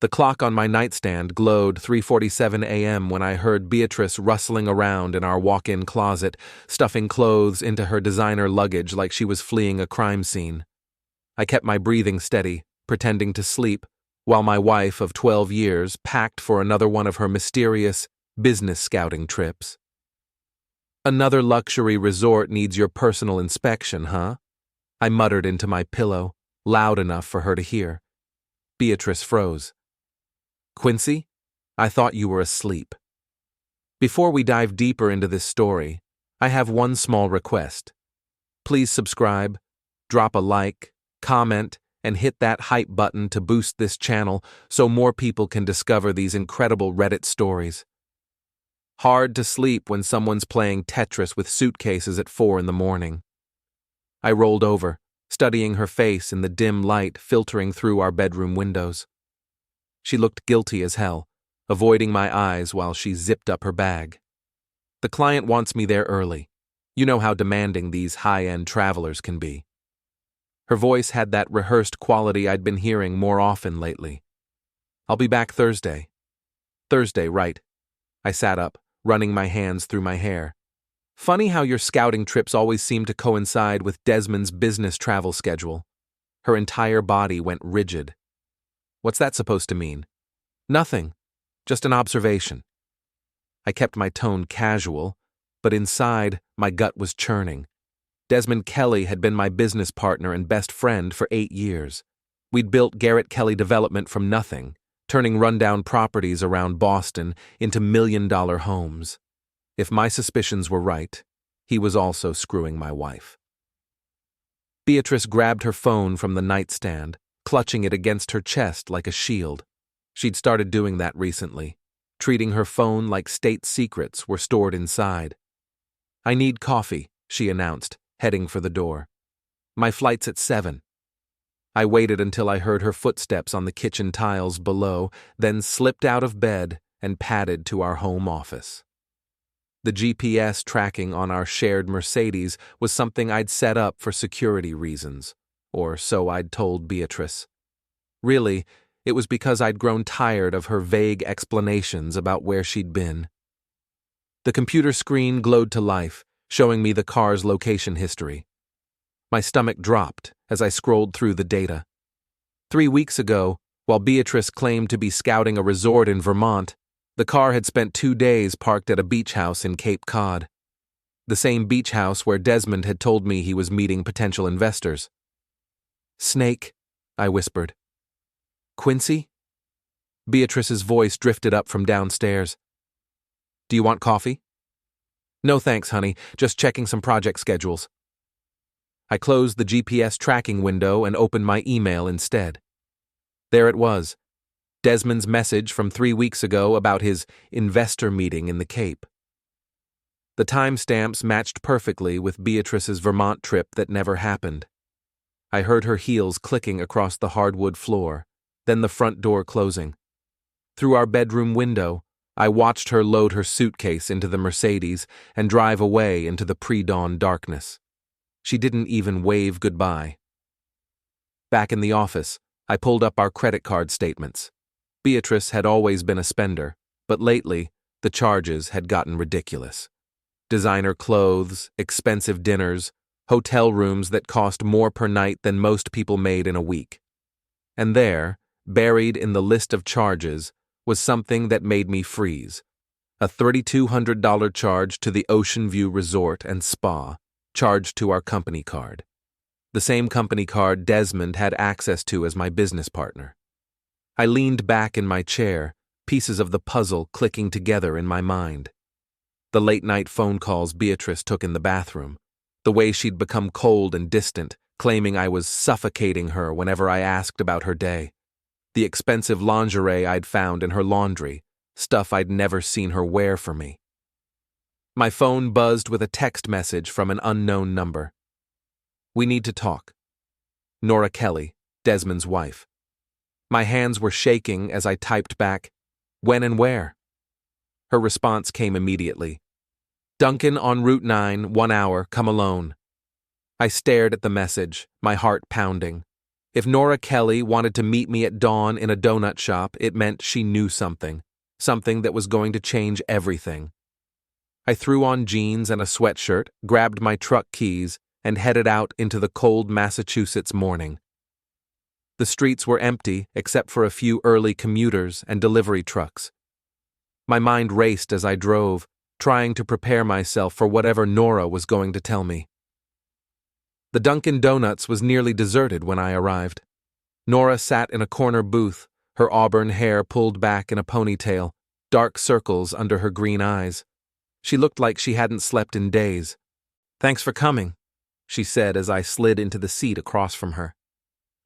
The clock on my nightstand glowed 3:47 a.m. when I heard Beatrice rustling around in our walk-in closet, stuffing clothes into her designer luggage like she was fleeing a crime scene. I kept my breathing steady, pretending to sleep, while my wife of 12 years packed for another one of her mysterious business scouting trips. "Another luxury resort needs your personal inspection, huh?" I muttered into my pillow, loud enough for her to hear. Beatrice froze. "Quincy, I thought you were asleep." Before we dive deeper into this story, I have one small request. Please subscribe, drop a like, comment, and hit that hype button to boost this channel so more people can discover these incredible Reddit stories. Hard to sleep when someone's playing Tetris with suitcases at 4 in the morning. I rolled over, studying her face in the dim light filtering through our bedroom windows. She looked guilty as hell, avoiding my eyes while she zipped up her bag. "The client wants me there early. You know how demanding these high-end travelers can be." Her voice had that rehearsed quality I'd been hearing more often lately. "I'll be back Thursday." "Thursday, right." I sat up, running my hands through my hair. "Funny how your scouting trips always seem to coincide with Desmond's business travel schedule." Her entire body went rigid. "What's that supposed to mean?" "Nothing. Just an observation." I kept my tone casual, but inside, my gut was churning. Desmond Kelly had been my business partner and best friend for 8 years. We'd built Garrett Kelly Development from nothing, turning rundown properties around Boston into million-dollar homes. If my suspicions were right, he was also screwing my wife. Beatrice grabbed her phone from the nightstand, clutching it against her chest like a shield. She'd started doing that recently, treating her phone like state secrets were stored inside. "I need coffee," she announced, heading for the door. "My flight's at 7. I waited until I heard her footsteps on the kitchen tiles below, then slipped out of bed and padded to our home office. The GPS tracking on our shared Mercedes was something I'd set up for security reasons, or so I'd told Beatrice. Really, it was because I'd grown tired of her vague explanations about where she'd been. The computer screen glowed to life, showing me the car's location history. My stomach dropped as I scrolled through the data. 3 weeks ago, while Beatrice claimed to be scouting a resort in Vermont, the car had spent 2 days parked at a beach house in Cape Cod. The same beach house where Desmond had told me he was meeting potential investors. "Snake," I whispered. "Quincy?" Beatrice's voice drifted up from downstairs. "Do you want coffee?" "No thanks, honey, just checking some project schedules." I closed the GPS tracking window and opened my email instead. There it was, Desmond's message from 3 weeks ago about his investor meeting in the Cape. The timestamps matched perfectly with Beatrice's Vermont trip that never happened. I heard her heels clicking across the hardwood floor, then the front door closing. Through our bedroom window, I watched her load her suitcase into the Mercedes and drive away into the pre-dawn darkness. She didn't even wave goodbye. Back in the office, I pulled up our credit card statements. Beatrice had always been a spender, but lately, the charges had gotten ridiculous. Designer clothes, expensive dinners, hotel rooms that cost more per night than most people made in a week. And there, buried in the list of charges, was something that made me freeze. A $3,200 charge to the Ocean View Resort and Spa, charged to our company card. The same company card Desmond had access to as my business partner. I leaned back in my chair, pieces of the puzzle clicking together in my mind. The late-night phone calls Beatrice took in the bathroom, the way she'd become cold and distant, claiming I was suffocating her whenever I asked about her day. The expensive lingerie I'd found in her laundry, stuff I'd never seen her wear for me. My phone buzzed with a text message from an unknown number. "We need to talk." Nora Kelly, Desmond's wife. My hands were shaking as I typed back, "When and where?" Her response came immediately. "Duncan on Route 9, 1 hour, come alone." I stared at the message, my heart pounding. If Nora Kelly wanted to meet me at dawn in a donut shop, it meant she knew something that was going to change everything. I threw on jeans and a sweatshirt, grabbed my truck keys, and headed out into the cold Massachusetts morning. The streets were empty except for a few early commuters and delivery trucks. My mind raced as I drove, trying to prepare myself for whatever Nora was going to tell me. The Dunkin' Donuts was nearly deserted when I arrived. Nora sat in a corner booth, her auburn hair pulled back in a ponytail, dark circles under her green eyes. She looked like she hadn't slept in days. "Thanks for coming," she said as I slid into the seat across from her.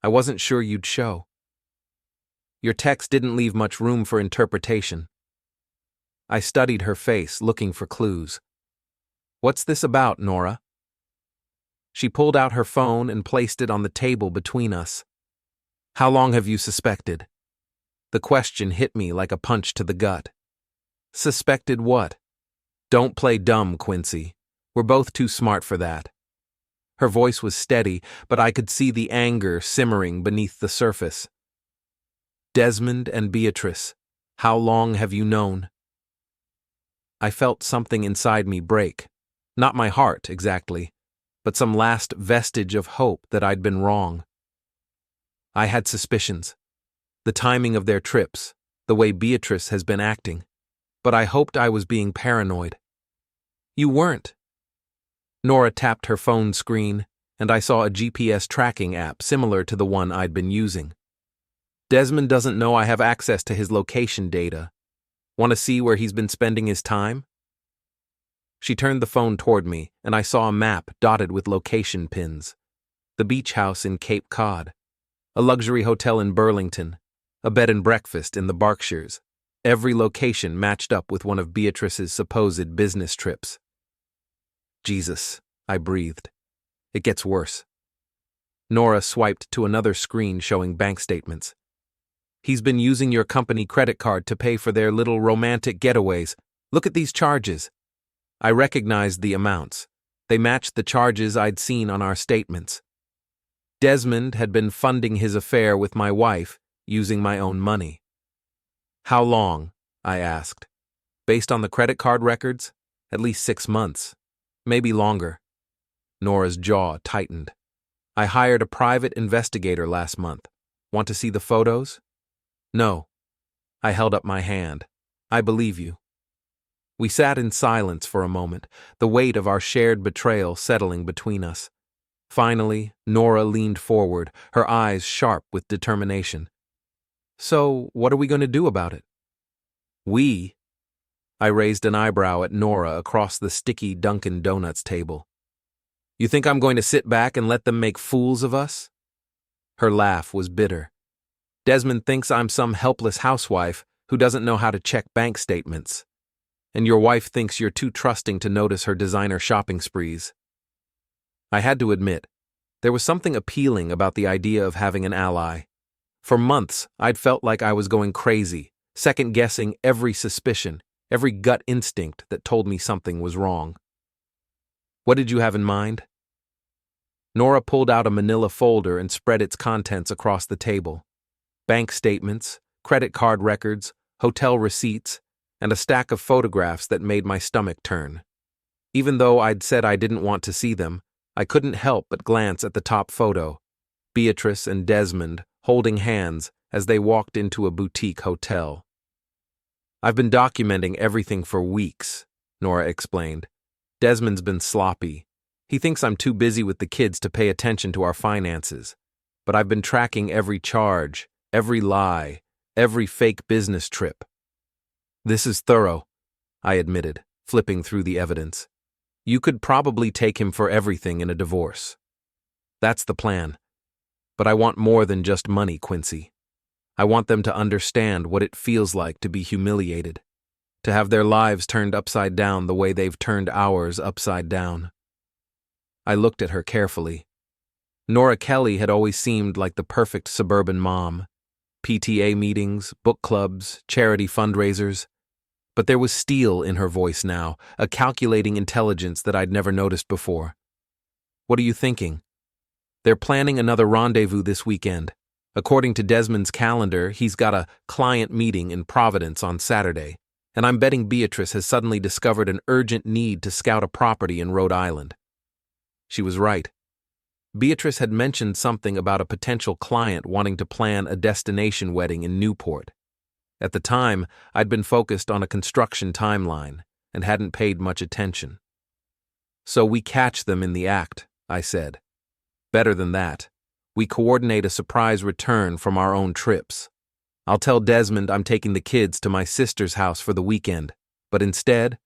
"I wasn't sure you'd show. Your text didn't leave much room for interpretation." I studied her face, looking for clues. "What's this about, Nora?" She pulled out her phone and placed it on the table between us. "How long have you suspected?" The question hit me like a punch to the gut. Suspected what? Don't play dumb, Quincy. We're both too smart for that. Her voice was steady, but I could see the anger simmering beneath the surface. "Desmond and Beatrice, how long have you known?" I felt something inside me break. Not my heart, exactly, but some last vestige of hope that I'd been wrong. I had suspicions. The timing of their trips, the way Beatrice has been acting. But I hoped I was being paranoid. "You weren't." Nora tapped her phone screen, and I saw a GPS tracking app similar to the one I'd been using. "Desmond doesn't know I have access to his location data. Want to see where he's been spending his time?" She turned the phone toward me, and I saw a map dotted with location pins. The beach house in Cape Cod, a luxury hotel in Burlington, a bed and breakfast in the Berkshires. Every location matched up with one of Beatrice's supposed business trips. "Jesus," I breathed. "It gets worse." Nora swiped to another screen showing bank statements. "He's been using your company credit card to pay for their little romantic getaways. Look at these charges." I recognized the amounts. They matched the charges I'd seen on our statements. Desmond had been funding his affair with my wife using my own money. "How long?" I asked. "Based on the credit card records, at least 6 months. Maybe longer." Nora's jaw tightened. "I hired a private investigator last month. Want to see the photos?" "No." I held up my hand. "I believe you." We sat in silence for a moment, the weight of our shared betrayal settling between us. Finally, Nora leaned forward, her eyes sharp with determination. "So, what are we going to do about it?" "We?" I raised an eyebrow at Nora across the sticky Dunkin' Donuts table. "You think I'm going to sit back and let them make fools of us?" Her laugh was bitter. "Desmond thinks I'm some helpless housewife who doesn't know how to check bank statements. And your wife thinks you're too trusting to notice her designer shopping sprees." I had to admit, there was something appealing about the idea of having an ally. For months, I'd felt like I was going crazy, second-guessing every suspicion, every gut instinct that told me something was wrong. "What did you have in mind?" Nora pulled out a manila folder and spread its contents across the table. Bank statements, credit card records, hotel receipts, and a stack of photographs that made my stomach turn. Even though I'd said I didn't want to see them, I couldn't help but glance at the top photo. Beatrice and Desmond holding hands as they walked into a boutique hotel. "I've been documenting everything for weeks," Nora explained. "Desmond's been sloppy. He thinks I'm too busy with the kids to pay attention to our finances. But I've been tracking every charge, every lie, every fake business trip." "This is thorough," I admitted, flipping through the evidence. "You could probably take him for everything in a divorce." "That's the plan. But I want more than just money, Quincy. I want them to understand what it feels like to be humiliated, to have their lives turned upside down the way they've turned ours upside down." I looked at her carefully. Nora Kelly had always seemed like the perfect suburban mom. PTA meetings, book clubs, charity fundraisers. But there was steel in her voice now, a calculating intelligence that I'd never noticed before. "What are you thinking?" They're planning another rendezvous this weekend. According to Desmond's calendar, he's got a client meeting in Providence on Saturday, and I'm betting Beatrice has suddenly discovered an urgent need to scout a property in Rhode Island. She was right. Beatrice had mentioned something about a potential client wanting to plan a destination wedding in Newport. At the time, I'd been focused on a construction timeline and hadn't paid much attention. So we catch them in the act, I said. Better than that, we coordinate a surprise return from our own trips. I'll tell Desmond I'm taking the kids to my sister's house for the weekend, but instead,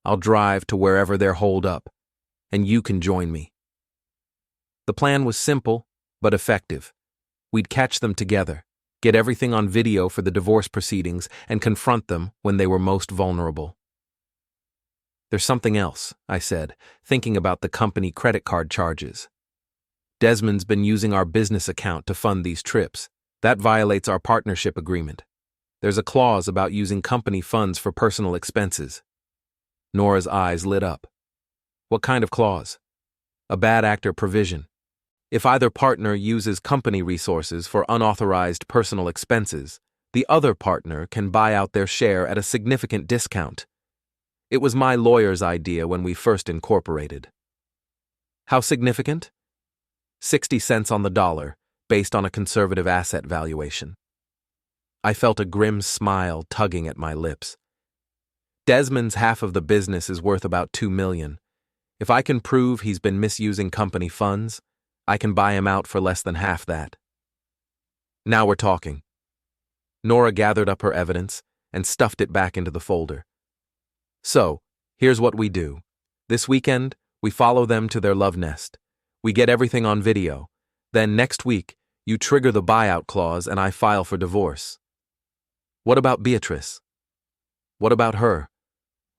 I'll drive to wherever they're holed up, and you can join me. The plan was simple, but effective. We'd catch them together, get everything on video for the divorce proceedings, and confront them when they were most vulnerable. There's something else, I said, thinking about the company credit card charges. Desmond's been using our business account to fund these trips. That violates our partnership agreement. There's a clause about using company funds for personal expenses. Nora's eyes lit up. What kind of clause? A bad actor provision. If either partner uses company resources for unauthorized personal expenses, the other partner can buy out their share at a significant discount. It was my lawyer's idea when we first incorporated. How significant? 60 cents on the dollar, based on a conservative asset valuation. I felt a grim smile tugging at my lips. Desmond's half of the business is worth about $2 million. If I can prove he's been misusing company funds, I can buy him out for less than half that. Now we're talking. Nora gathered up her evidence and stuffed it back into the folder. So, here's what we do. This weekend, we follow them to their love nest. We get everything on video. Then next week, you trigger the buyout clause and I file for divorce. What about Beatrice? What about her?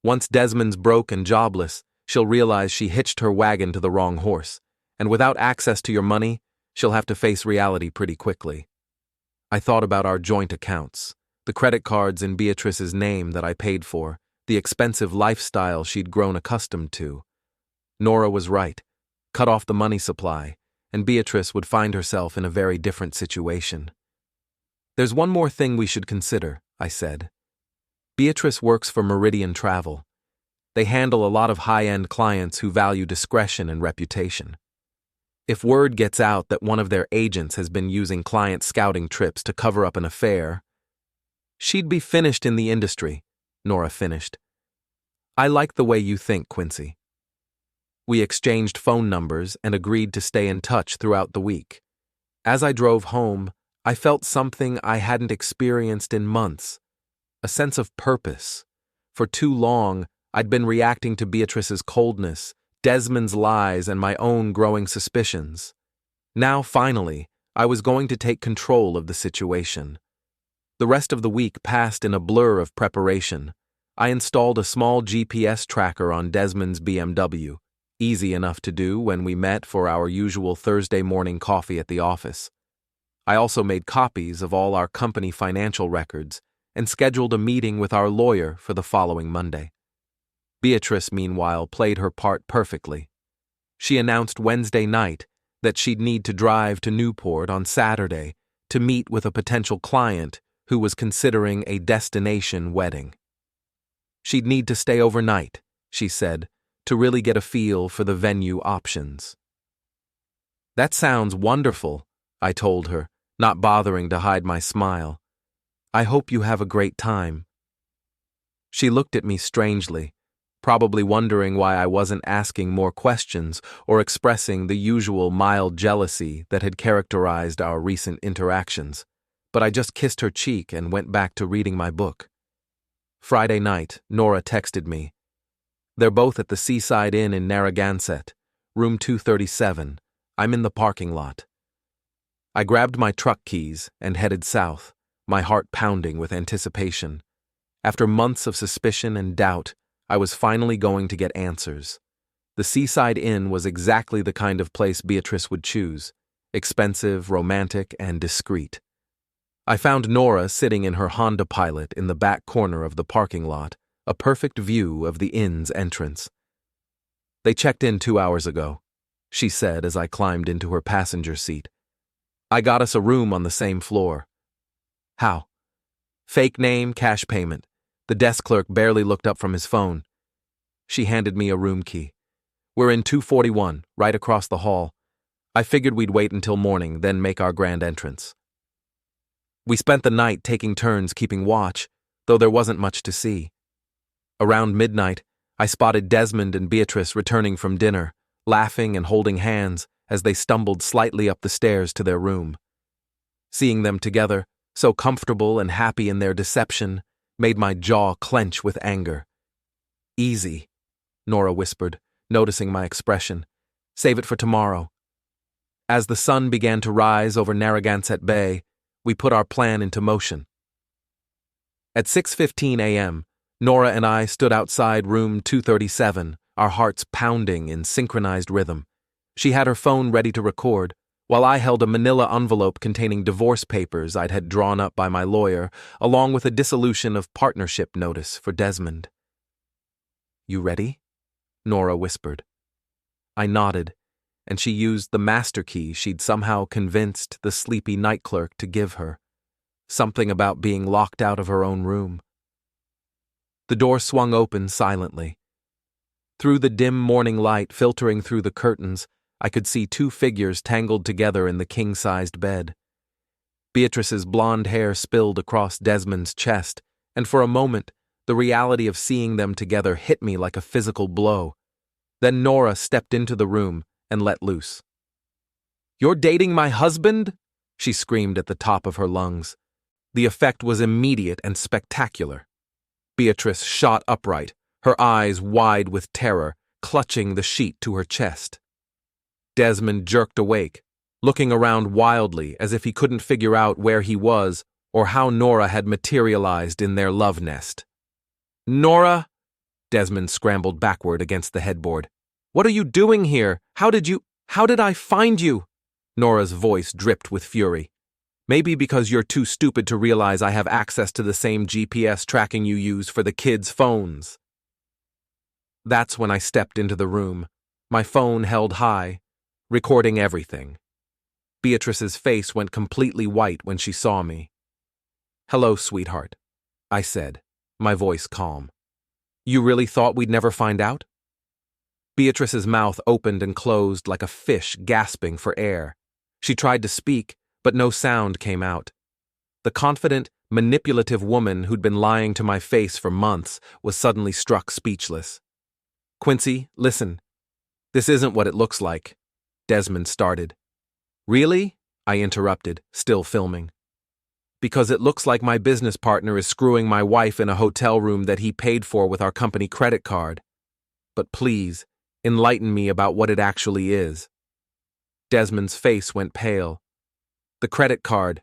Once Desmond's broke and jobless, she'll realize she hitched her wagon to the wrong horse, and without access to your money, she'll have to face reality pretty quickly. I thought about our joint accounts, the credit cards in Beatrice's name that I paid for, the expensive lifestyle she'd grown accustomed to. Nora was right. Cut off the money supply, and Beatrice would find herself in a very different situation. There's one more thing we should consider, I said. Beatrice works for Meridian Travel. They handle a lot of high-end clients who value discretion and reputation. If word gets out that one of their agents has been using client scouting trips to cover up an affair, she'd be finished in the industry, Nora finished. I like the way you think, Quincy. We exchanged phone numbers and agreed to stay in touch throughout the week. As I drove home, I felt something I hadn't experienced in months, a sense of purpose. For too long, I'd been reacting to Beatrice's coldness, Desmond's lies, and my own growing suspicions. Now, finally, I was going to take control of the situation. The rest of the week passed in a blur of preparation. I installed a small GPS tracker on Desmond's BMW. Easy enough to do when we met for our usual Thursday morning coffee at the office. I also made copies of all our company financial records and scheduled a meeting with our lawyer for the following Monday. Beatrice, meanwhile, played her part perfectly. She announced Wednesday night that she'd need to drive to Newport on Saturday to meet with a potential client who was considering a destination wedding. She'd need to stay overnight, she said, to really get a feel for the venue options. That sounds wonderful, I told her, not bothering to hide my smile. I hope you have a great time. She looked at me strangely, probably wondering why I wasn't asking more questions or expressing the usual mild jealousy that had characterized our recent interactions, but I just kissed her cheek and went back to reading my book. Friday night, Nora texted me. They're both at the Seaside Inn in Narragansett, room 237. I'm in the parking lot. I grabbed my truck keys and headed south, my heart pounding with anticipation. After months of suspicion and doubt, I was finally going to get answers. The Seaside Inn was exactly the kind of place Beatrice would choose, expensive, romantic, and discreet. I found Nora sitting in her Honda Pilot in the back corner of the parking lot, a perfect view of the inn's entrance. They checked in 2 hours ago. she said as I climbed into her passenger seat. I got us a room on the same floor. How? Fake name, cash payment. The desk clerk barely looked up from his phone. She handed me a room key. We're in 241, right across the hall. I figured we'd wait until morning, then make our grand entrance. We spent the night taking turns keeping watch, though there wasn't much to see. Around midnight, I spotted Desmond and Beatrice returning from dinner, laughing and holding hands as they stumbled slightly up the stairs to their room. Seeing them together, so comfortable and happy in their deception, made my jaw clench with anger. Easy, Nora whispered, noticing my expression. Save it for tomorrow. As the sun began to rise over Narragansett Bay, we put our plan into motion. At 6:15 a.m., Nora and I stood outside room 237, our hearts pounding in synchronized rhythm. She had her phone ready to record, while I held a manila envelope containing divorce papers I'd had drawn up by my lawyer, along with a dissolution of partnership notice for Desmond. You ready? Nora whispered. I nodded, and she used the master key she'd somehow convinced the sleepy night clerk to give her. Something about being locked out of her own room. The door swung open silently. Through the dim morning light filtering through the curtains, I could see two figures tangled together in the king-sized bed. Beatrice's blonde hair spilled across Desmond's chest, and for a moment, the reality of seeing them together hit me like a physical blow. Then Nora stepped into the room and let loose. You're dating my husband? She screamed at the top of her lungs. The effect was immediate and spectacular. Beatrice shot upright, her eyes wide with terror, clutching the sheet to her chest. Desmond jerked awake, looking around wildly as if he couldn't figure out where he was or how Nora had materialized in their love nest. Nora! Desmond scrambled backward against the headboard. What are you doing here? How did I find you? Nora's voice dripped with fury. Maybe because you're too stupid to realize I have access to the same GPS tracking you use for the kids' phones. That's when I stepped into the room, my phone held high, recording everything. Beatrice's face went completely white when she saw me. Hello, sweetheart, I said, my voice calm. You really thought we'd never find out? Beatrice's mouth opened and closed like a fish gasping for air. She tried to speak, but no sound came out. The confident, manipulative woman who'd been lying to my face for months was suddenly struck speechless. Quincy, listen. This isn't what it looks like, Desmond started. Really? I interrupted, still filming. Because it looks like my business partner is screwing my wife in a hotel room that he paid for with our company credit card. But please, enlighten me about what it actually is. Desmond's face went pale. The credit card.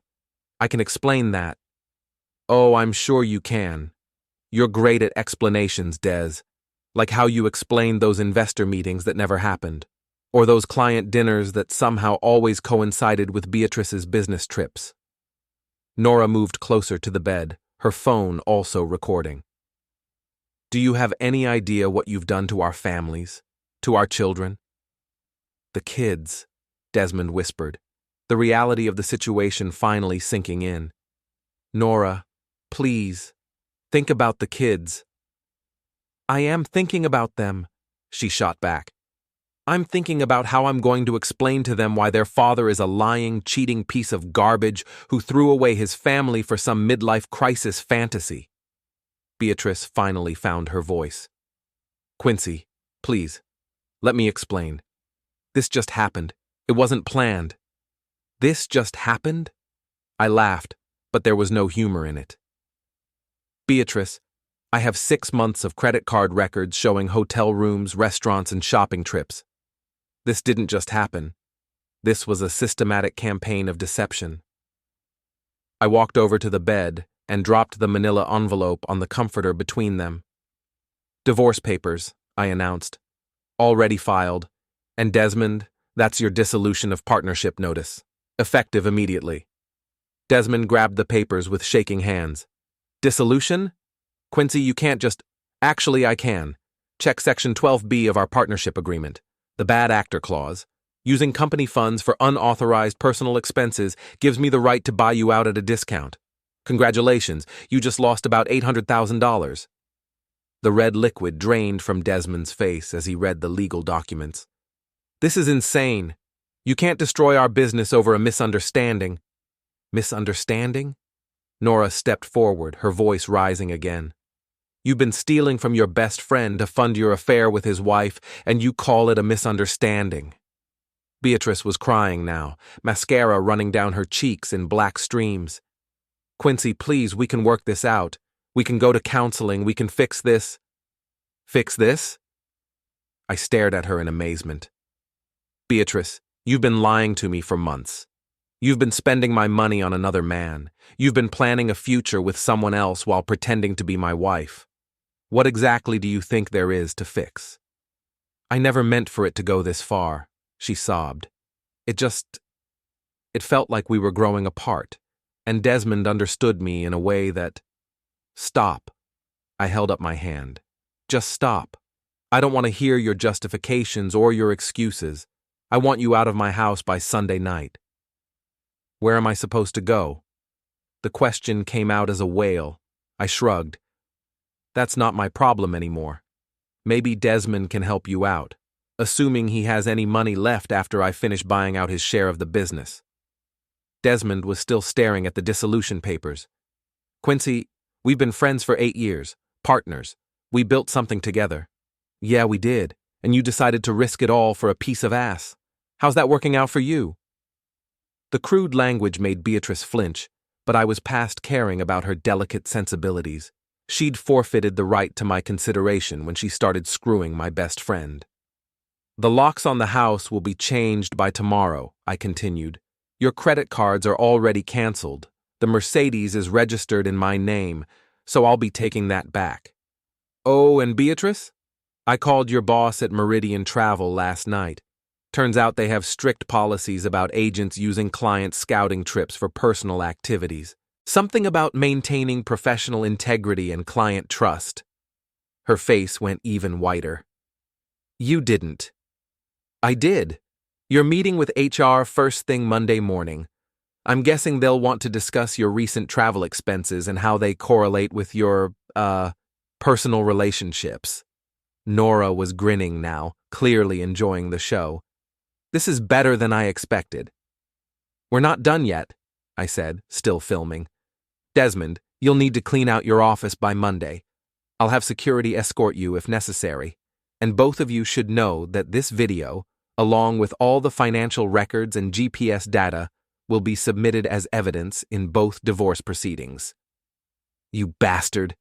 I can explain that. Oh, I'm sure you can. You're great at explanations, Des. Like how you explained those investor meetings that never happened, or those client dinners that somehow always coincided with Beatrice's business trips. Nora moved closer to the bed, her phone also recording. Do you have any idea what you've done to our families, to our children? The kids, Desmond whispered, the reality of the situation finally sinking in. Nora, please, think about the kids. I am thinking about them, she shot back. I'm thinking about how I'm going to explain to them why their father is a lying, cheating piece of garbage who threw away his family for some midlife crisis fantasy. Beatrice finally found her voice. Quincy, please, let me explain. This just happened. It wasn't planned. This just happened? I laughed, but there was no humor in it. Beatrice, I have 6 months of credit card records showing hotel rooms, restaurants, and shopping trips. This didn't just happen. This was a systematic campaign of deception. I walked over to the bed and dropped the manila envelope on the comforter between them. Divorce papers, I announced. Already filed. And Desmond, that's your dissolution of partnership notice. Effective immediately. Desmond grabbed the papers with shaking hands. Dissolution? Quincy, you can't just... Actually, I can. Check Section 12B of our partnership agreement. The bad actor clause. Using company funds for unauthorized personal expenses gives me the right to buy you out at a discount. Congratulations, you just lost about $800,000. The red liquid drained from Desmond's face as he read the legal documents. This is insane. You can't destroy our business over a misunderstanding. Misunderstanding? Nora stepped forward, her voice rising again. You've been stealing from your best friend to fund your affair with his wife, and you call it a misunderstanding. Beatrice was crying now, mascara running down her cheeks in black streams. Quincy, please, we can work this out. We can go to counseling, we can fix this. Fix this? I stared at her in amazement. Beatrice, you've been lying to me for months. You've been spending my money on another man. You've been planning a future with someone else while pretending to be my wife. What exactly do you think there is to fix? I never meant for it to go this far, she sobbed. It felt like we were growing apart, and Desmond understood me in a way that... Stop. I held up my hand. Just stop. I don't want to hear your justifications or your excuses. I want you out of my house by Sunday night. Where am I supposed to go? The question came out as a wail. I shrugged. That's not my problem anymore. Maybe Desmond can help you out, assuming he has any money left after I finish buying out his share of the business. Desmond was still staring at the dissolution papers. Quincy, we've been friends for 8 years, partners. We built something together. Yeah, we did, and you decided to risk it all for a piece of ass. How's that working out for you? The crude language made Beatrice flinch, but I was past caring about her delicate sensibilities. She'd forfeited the right to my consideration when she started screwing my best friend. The locks on the house will be changed by tomorrow, I continued. Your credit cards are already canceled. The Mercedes is registered in my name, so I'll be taking that back. Oh, and Beatrice? I called your boss at Meridian Travel last night. Turns out they have strict policies about agents using client scouting trips for personal activities. Something about maintaining professional integrity and client trust. Her face went even whiter. You didn't. I did. You're meeting with HR first thing Monday morning. I'm guessing they'll want to discuss your recent travel expenses and how they correlate with your, personal relationships. Nora was grinning now, clearly enjoying the show. This is better than I expected. We're not done yet, I said, still filming. Desmond, you'll need to clean out your office by Monday. I'll have security escort you if necessary. And both of you should know that this video, along with all the financial records and GPS data, will be submitted as evidence in both divorce proceedings. You bastard.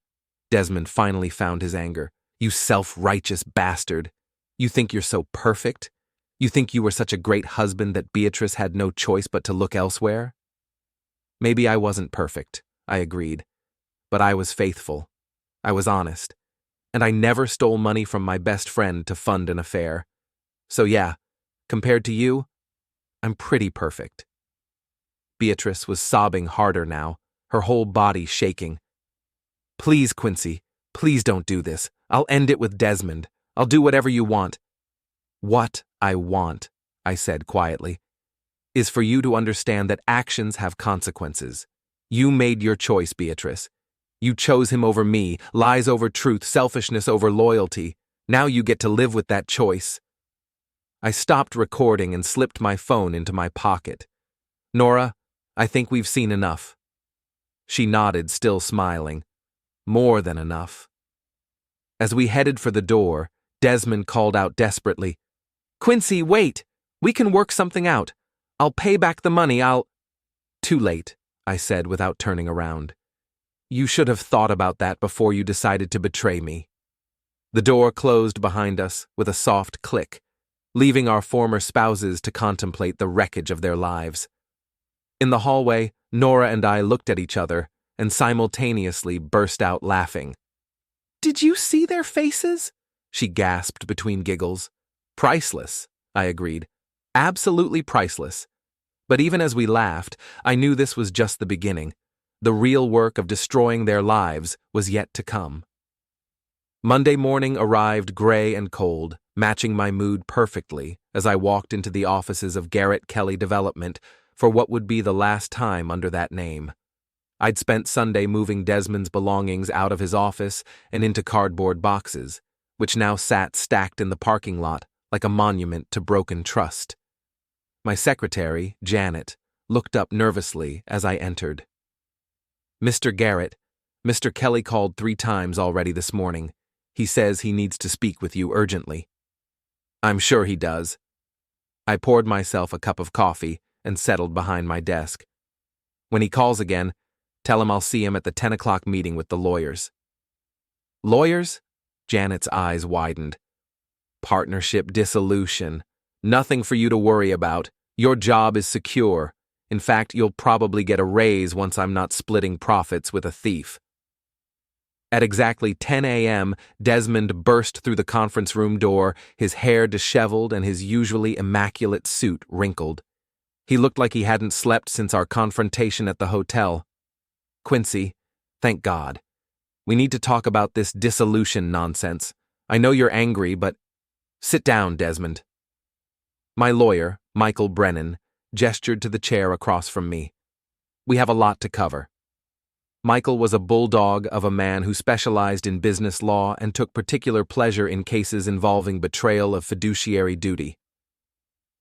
Desmond finally found his anger. You self-righteous bastard. You think you're so perfect? You think you were such a great husband that Beatrice had no choice but to look elsewhere? Maybe I wasn't perfect, I agreed. But I was faithful. I was honest. And I never stole money from my best friend to fund an affair. So yeah, compared to you, I'm pretty perfect. Beatrice was sobbing harder now, her whole body shaking. Please, Quincy, please don't do this. I'll end it with Desmond. I'll do whatever you want. What I want, I said quietly, is for you to understand that actions have consequences. You made your choice, Beatrice. You chose him over me, lies over truth, selfishness over loyalty. Now you get to live with that choice. I stopped recording and slipped my phone into my pocket. Nora, I think we've seen enough. She nodded, still smiling. More than enough. As we headed for the door, Desmond called out desperately, Quincy, wait! We can work something out. I'll pay back the money, Too late, I said without turning around. You should have thought about that before you decided to betray me. The door closed behind us with a soft click, leaving our former spouses to contemplate the wreckage of their lives. In the hallway, Nora and I looked at each other and simultaneously burst out laughing. Did you see their faces? She gasped between giggles. Priceless, I agreed. Absolutely priceless. But even as we laughed, I knew this was just the beginning. The real work of destroying their lives was yet to come. Monday morning arrived gray and cold, matching my mood perfectly, as I walked into the offices of Garrett Kelly Development for what would be the last time under that name. I'd spent Sunday moving Desmond's belongings out of his office and into cardboard boxes, which now sat stacked in the parking lot like a monument to broken trust. My secretary, Janet, looked up nervously as I entered. "Mr. Garrett, Mr. Kelly called 3 times already this morning. He says he needs to speak with you urgently." "I'm sure he does." I poured myself a cup of coffee and settled behind my desk. "When he calls again, tell him I'll see him at the 10 o'clock meeting with the lawyers." "Lawyers?" Janet's eyes widened. "Partnership dissolution. Nothing for you to worry about. Your job is secure. In fact, you'll probably get a raise once I'm not splitting profits with a thief." At exactly 10 a.m., Desmond burst through the conference room door, his hair disheveled and his usually immaculate suit wrinkled. He looked like he hadn't slept since our confrontation at the hotel. "Quincy, thank God. We need to talk about this dissolution nonsense. I know you're angry, but—" "Sit down, Desmond." My lawyer, Michael Brennan, gestured to the chair across from me. "We have a lot to cover." Michael was a bulldog of a man who specialized in business law and took particular pleasure in cases involving betrayal of fiduciary duty.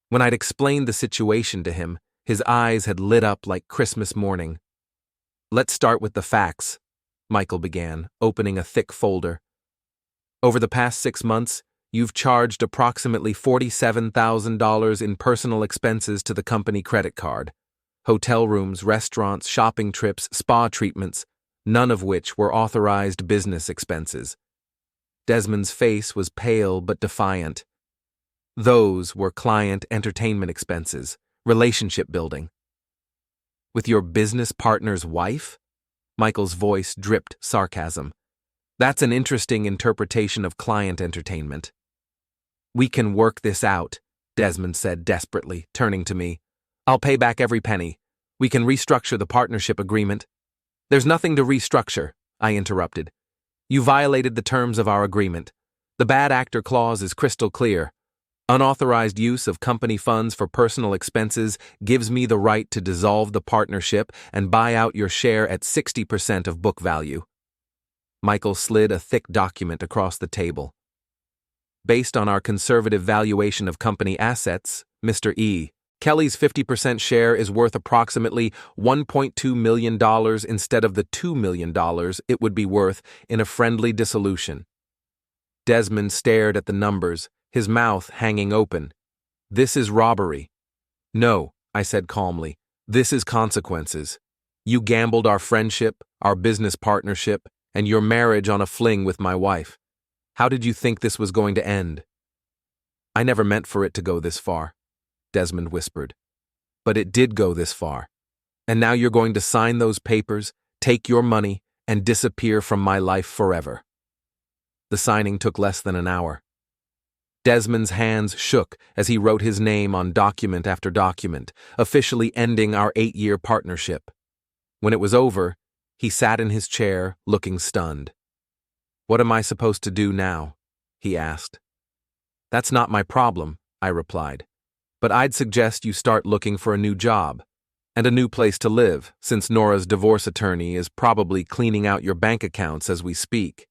When I'd explained the situation to him, his eyes had lit up like Christmas morning. "Let's start with the facts," Michael began, opening a thick folder. "Over the past 6 months, you've charged approximately $47,000 in personal expenses to the company credit card. Hotel rooms, restaurants, shopping trips, spa treatments, none of which were authorized business expenses." Desmond's face was pale but defiant. "Those were client entertainment expenses, relationship building." "With your business partner's wife?" Michael's voice dripped sarcasm. "That's an interesting interpretation of client entertainment." "We can work this out," Desmond said desperately, turning to me. "I'll pay back every penny. We can restructure the partnership agreement." "There's nothing to restructure," I interrupted. "You violated the terms of our agreement. The bad actor clause is crystal clear. Unauthorized use of company funds for personal expenses gives me the right to dissolve the partnership and buy out your share at 60% of book value." Michael slid a thick document across the table. "Based on our conservative valuation of company assets, Mr. E., Kelly's 50% share is worth approximately $1.2 million instead of the $2 million it would be worth in a friendly dissolution." Desmond stared at the numbers, his mouth hanging open. "This is robbery." "No," I said calmly. "This is consequences. You gambled our friendship, our business partnership, and your marriage on a fling with my wife. How did you think this was going to end?" "I never meant for it to go this far," Desmond whispered. "But it did go this far. And now you're going to sign those papers, take your money, and disappear from my life forever." The signing took less than an hour. Desmond's hands shook as he wrote his name on document after document, officially ending our 8-year partnership. When it was over, he sat in his chair, looking stunned. "What am I supposed to do now?" he asked. "That's not my problem," I replied. "But I'd suggest you start looking for a new job and a new place to live, since Nora's divorce attorney is probably cleaning out your bank accounts as we speak."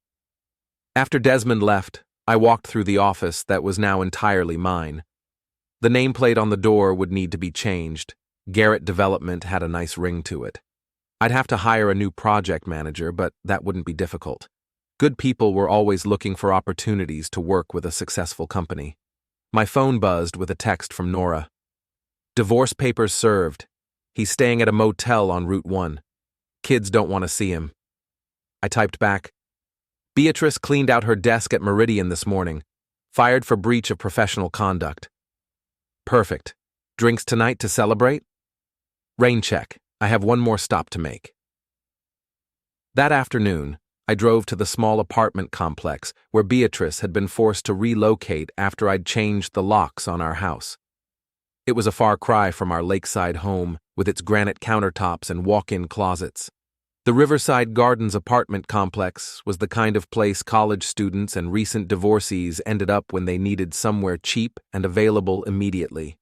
After Desmond left, I walked through the office that was now entirely mine. The nameplate on the door would need to be changed. Garrett Development had a nice ring to it. I'd have to hire a new project manager, but that wouldn't be difficult. Good people were always looking for opportunities to work with a successful company. My phone buzzed with a text from Nora. "Divorce papers served. He's staying at a motel on Route 1. Kids don't want to see him." I typed back, "Beatrice cleaned out her desk at Meridian this morning. Fired for breach of professional conduct." "Perfect. Drinks tonight to celebrate?" "Rain check. I have one more stop to make." That afternoon, I drove to the small apartment complex where Beatrice had been forced to relocate after I'd changed the locks on our house. It was a far cry from our lakeside home with its granite countertops and walk-in closets. The Riverside Gardens apartment complex was the kind of place college students and recent divorcees ended up when they needed somewhere cheap and available immediately.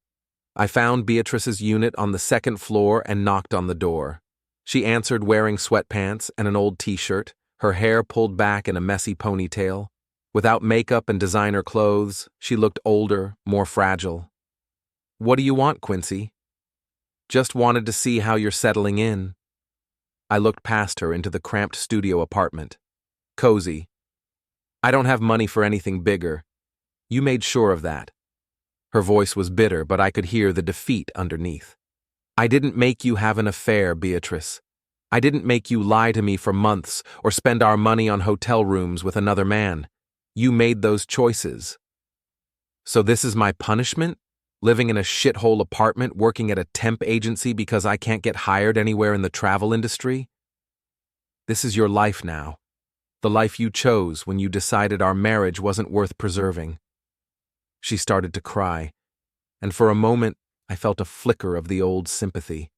I found Beatrice's unit on the second floor and knocked on the door. She answered wearing sweatpants and an old t-shirt, her hair pulled back in a messy ponytail. Without makeup and designer clothes, she looked older, more fragile. "What do you want, Quincy?" "Just wanted to see how you're settling in." I looked past her into the cramped studio apartment. Cozy. "I don't have money for anything bigger. You made sure of that." Her voice was bitter, but I could hear the defeat underneath. "I didn't make you have an affair, Beatrice. I didn't make you lie to me for months or spend our money on hotel rooms with another man. You made those choices. So this is my punishment? Living in a shithole apartment, working at a temp agency because I can't get hired anywhere in the travel industry? This is your life now. The life you chose when you decided our marriage wasn't worth preserving." She started to cry, and for a moment I felt a flicker of the old sympathy.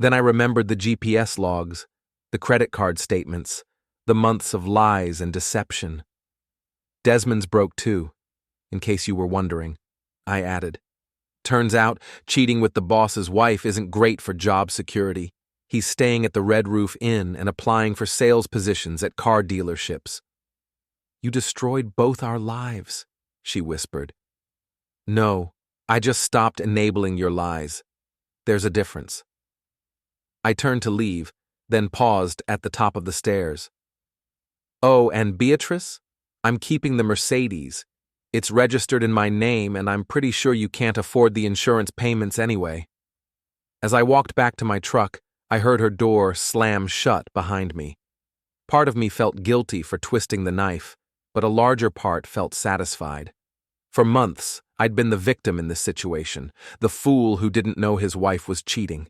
Then I remembered the GPS logs, the credit card statements, the months of lies and deception. "Desmond's broke too, in case you were wondering," I added. "Turns out, cheating with the boss's wife isn't great for job security. He's staying at the Red Roof Inn and applying for sales positions at car dealerships." "You destroyed both our lives," she whispered. "No, I just stopped enabling your lies. There's a difference." I turned to leave, then paused at the top of the stairs. "Oh, and Beatrice? I'm keeping the Mercedes. It's registered in my name, and I'm pretty sure you can't afford the insurance payments anyway." As I walked back to my truck, I heard her door slam shut behind me. Part of me felt guilty for twisting the knife, but a larger part felt satisfied. For months, I'd been the victim in this situation, the fool who didn't know his wife was cheating.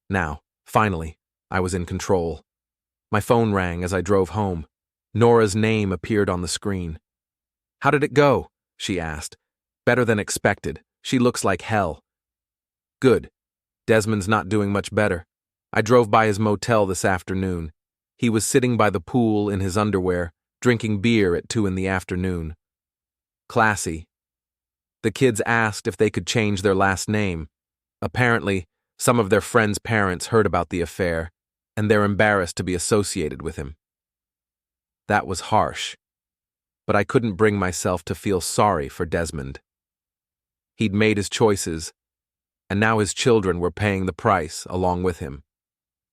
Now, finally, I was in control. My phone rang as I drove home. Nora's name appeared on the screen. "How did it go?" she asked. "Better than expected. She looks like hell." "Good. Desmond's not doing much better. I drove by his motel this afternoon. He was sitting by the pool in his underwear, drinking beer at 2 in the afternoon. Classy. The kids asked if they could change their last name. Apparently, some of their friends' parents heard about the affair, and they're embarrassed to be associated with him." That was harsh, but I couldn't bring myself to feel sorry for Desmond. He'd made his choices, and now his children were paying the price along with him.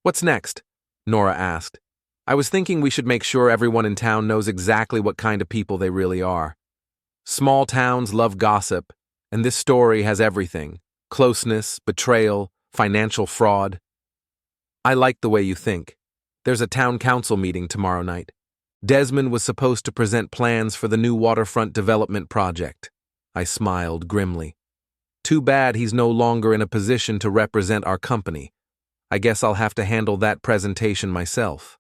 "What's next?" Nora asked. "I was thinking we should make sure everyone in town knows exactly what kind of people they really are. Small towns love gossip, and this story has everything: closeness, betrayal, financial fraud." "I like the way you think. There's a town council meeting tomorrow night. Desmond was supposed to present plans for the new waterfront development project." I smiled grimly. "Too bad he's no longer in a position to represent our company. I guess I'll have to handle that presentation myself.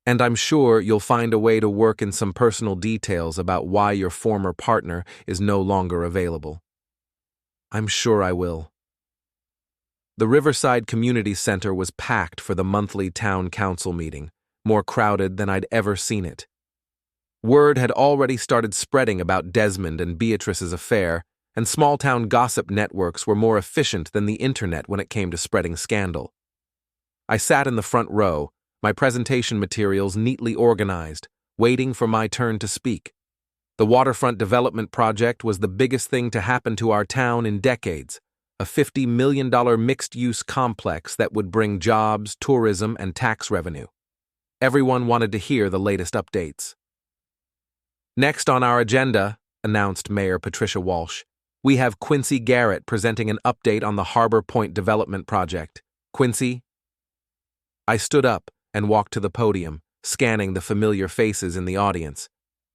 And I'm sure you'll find a way to work in some personal details about why your former partner is no longer available." "I'm sure I will." The Riverside Community Center was packed for the monthly town council meeting, more crowded than I'd ever seen it. Word had already started spreading about Desmond and Beatrice's affair, and small-town gossip networks were more efficient than the internet when it came to spreading scandal. I sat in the front row, my presentation materials neatly organized, waiting for my turn to speak. The waterfront development project was the biggest thing to happen to our town in decades, a $50 million mixed-use complex that would bring jobs, tourism, and tax revenue. Everyone wanted to hear the latest updates. "Next on our agenda," announced Mayor Patricia Walsh, "we have Quincy Garrett presenting an update on the Harbor Point development project. Quincy?" I stood up and walked to the podium, scanning the familiar faces in the audience.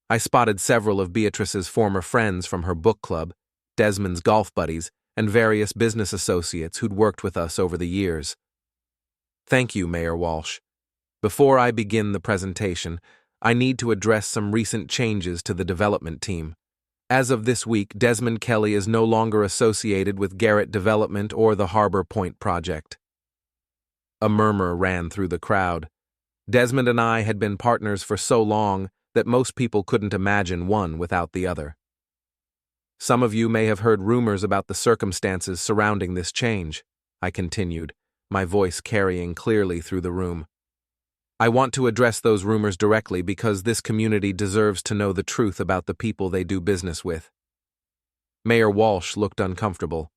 I spotted several of Beatrice's former friends from her book club, Desmond's golf buddies, and various business associates who'd worked with us over the years. "Thank you, Mayor Walsh. Before I begin the presentation, I need to address some recent changes to the development team. As of this week, Desmond Kelly is no longer associated with Garrett Development or the Harbor Point project." A murmur ran through the crowd. Desmond and I had been partners for so long that most people couldn't imagine one without the other. Some of you may have heard rumors about the circumstances surrounding this change, I continued, my voice carrying clearly through the room. I want to address those rumors directly because this community deserves to know the truth about the people they do business with. Mayor Walsh looked uncomfortable.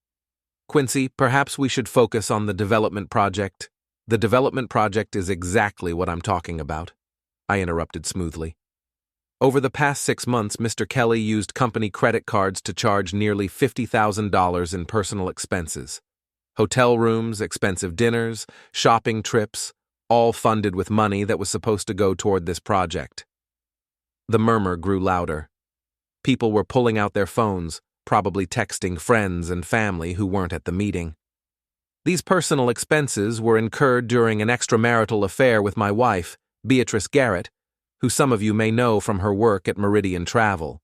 Quincy, perhaps we should focus on the development project. The development project is exactly what I'm talking about, I interrupted smoothly. Over the past 6 months, Mr. Kelly used company credit cards to charge nearly $50,000 in personal expenses. Hotel rooms, expensive dinners, shopping trips, all funded with money that was supposed to go toward this project. The murmur grew louder. People were pulling out their phones, probably texting friends and family who weren't at the meeting. These personal expenses were incurred during an extramarital affair with my wife, Beatrice Garrett, who some of you may know from her work at Meridian Travel.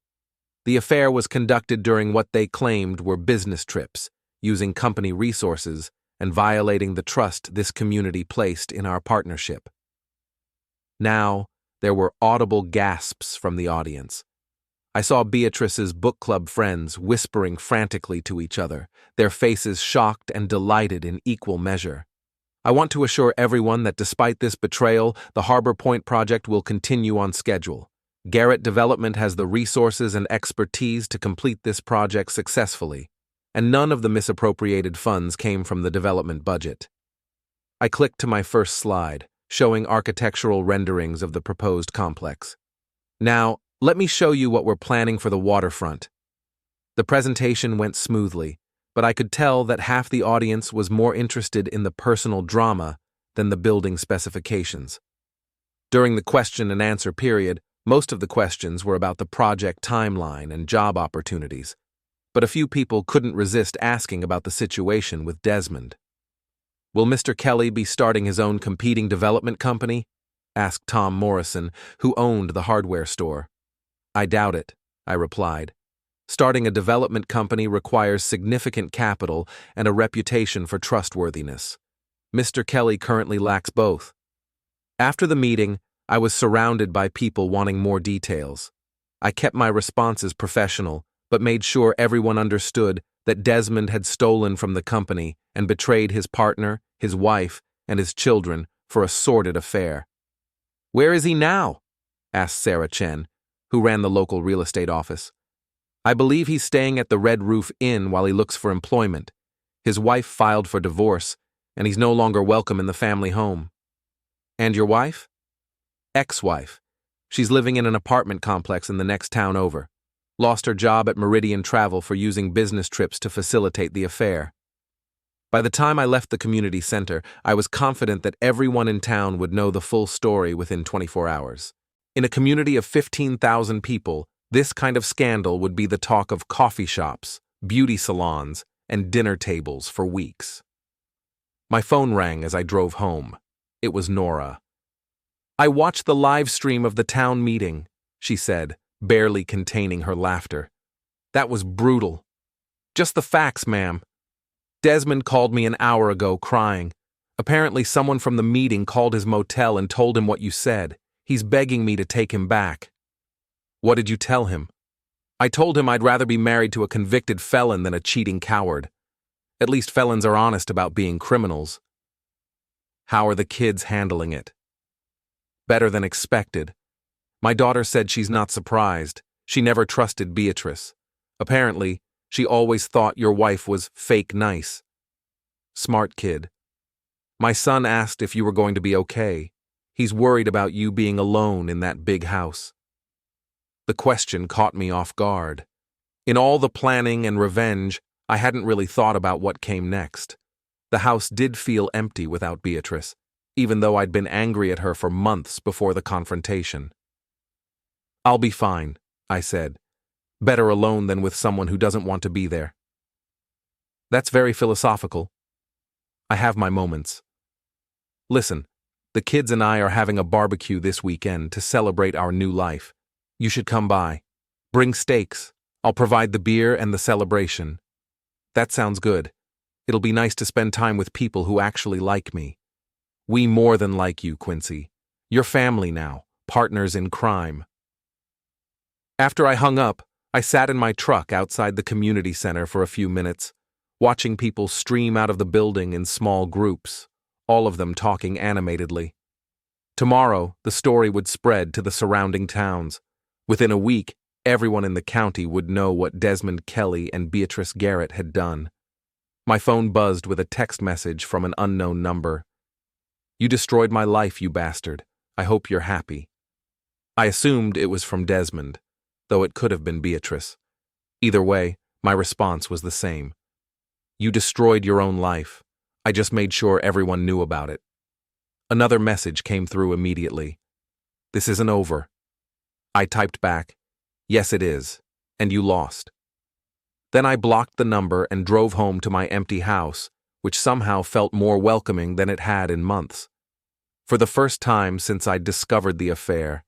The affair was conducted during what they claimed were business trips, using company resources and violating the trust this community placed in our partnership. Now, there were audible gasps from the audience. I saw Beatrice's book club friends whispering frantically to each other, their faces shocked and delighted in equal measure. I want to assure everyone that despite this betrayal, the Harbor Point project will continue on schedule. Garrett Development has the resources and expertise to complete this project successfully, and none of the misappropriated funds came from the development budget. I clicked to my first slide, showing architectural renderings of the proposed complex. Now, let me show you what we're planning for the waterfront. The presentation went smoothly, but I could tell that half the audience was more interested in the personal drama than the building specifications. During the question and answer period, most of the questions were about the project timeline and job opportunities, but a few people couldn't resist asking about the situation with Desmond. Will Mr. Kelly be starting his own competing development company? Asked Tom Morrison, who owned the hardware store. I doubt it, I replied. Starting a development company requires significant capital and a reputation for trustworthiness. Mr. Kelly currently lacks both. After the meeting, I was surrounded by people wanting more details. I kept my responses professional, but made sure everyone understood that Desmond had stolen from the company and betrayed his partner, his wife, and his children for a sordid affair. "Where is he now?" asked Sarah Chen, who ran the local real estate office. "I believe he's staying at the Red Roof Inn while he looks for employment. His wife filed for divorce, and he's no longer welcome in the family home." "And your wife?" "Ex-wife. She's living in an apartment complex in the next town over. Lost her job at Meridian Travel for using business trips to facilitate the affair." By the time I left the community center, I was confident that everyone in town would know the full story within 24 hours. In a community of 15,000 people, this kind of scandal would be the talk of coffee shops, beauty salons, and dinner tables for weeks. My phone rang as I drove home. It was Nora. "I watched the live stream of the town meeting," she said, barely containing her laughter. "That was brutal. Just the facts, ma'am. Desmond called me an hour ago crying. Apparently someone from the meeting called his motel and told him what you said. He's begging me to take him back." "What did you tell him?" "I told him I'd rather be married to a convicted felon than a cheating coward. At least felons are honest about being criminals." "How are the kids handling it?" "Better than expected. My daughter said she's not surprised. She never trusted Beatrice. Apparently, she always thought your wife was fake nice." "Smart kid." "My son asked if you were going to be okay. He's worried about you being alone in that big house." The question caught me off guard. In all the planning and revenge, I hadn't really thought about what came next. The house did feel empty without Beatrice, even though I'd been angry at her for months before the confrontation. "I'll be fine," I said. "Better alone than with someone who doesn't want to be there." "That's very philosophical." "I have my moments. Listen, the kids and I are having a barbecue this weekend to celebrate our new life. You should come by. Bring steaks. I'll provide the beer and the celebration." "That sounds good. It'll be nice to spend time with people who actually like me." We more than like you, Quincy. You're family now, partners in crime. After I hung up, I sat in my truck outside the community center for a few minutes, watching people stream out of the building in small groups, all of them talking animatedly. Tomorrow, the story would spread to the surrounding towns. Within a week, everyone in the county would know what Desmond Kelly and Beatrice Garrett had done. My phone buzzed with a text message from an unknown number. "You destroyed my life, you bastard. I hope you're happy." I assumed it was from Desmond, though it could have been Beatrice. Either way, my response was the same. "You destroyed your own life. I just made sure everyone knew about it." Another message came through immediately. "This isn't over." I typed back, "Yes, it is, and you lost." Then I blocked the number and drove home to my empty house, which somehow felt more welcoming than it had in months. For the first time since I'd discovered the affair,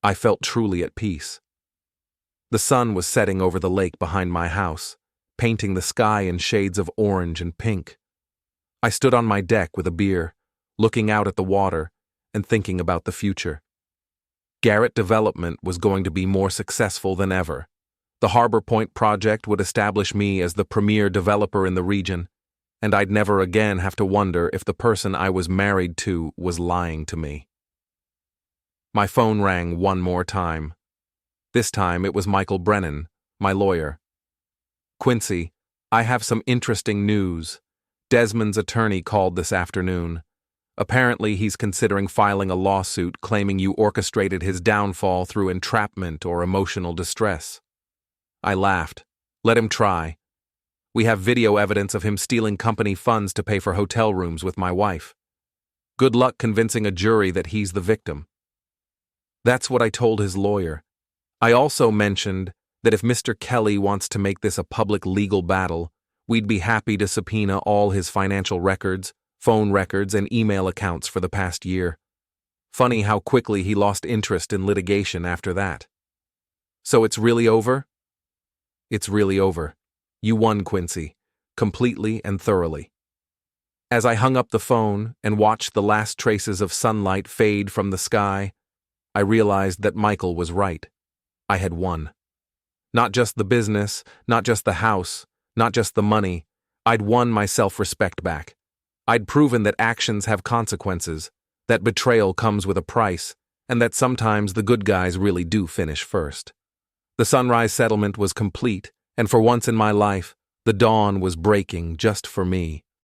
I felt truly at peace. The sun was setting over the lake behind my house, painting the sky in shades of orange and pink. I stood on my deck with a beer, looking out at the water and thinking about the future. Garrett Development was going to be more successful than ever. The Harbor Point project would establish me as the premier developer in the region, and I'd never again have to wonder if the person I was married to was lying to me. My phone rang one more time. This time it was Michael Brennan, my lawyer. "Quincy, I have some interesting news. Desmond's attorney called this afternoon. Apparently he's considering filing a lawsuit claiming you orchestrated his downfall through entrapment or emotional distress." I laughed. "Let him try. We have video evidence of him stealing company funds to pay for hotel rooms with my wife. Good luck convincing a jury that he's the victim." That's what I told his lawyer. I also mentioned that if Mr. Kelly wants to make this a public legal battle, we'd be happy to subpoena all his financial records, phone records, and email accounts for the past year. Funny how quickly he lost interest in litigation after that. "So it's really over?" "It's really over. You won, Quincy, completely and thoroughly." As I hung up the phone and watched the last traces of sunlight fade from the sky, I realized that Michael was right. I had won. Not just the business, not just the house, not just the money. I'd won my self-respect back. I'd proven that actions have consequences, that betrayal comes with a price, and that sometimes the good guys really do finish first. The Sunrise settlement was complete, and for once in my life, the dawn was breaking just for me.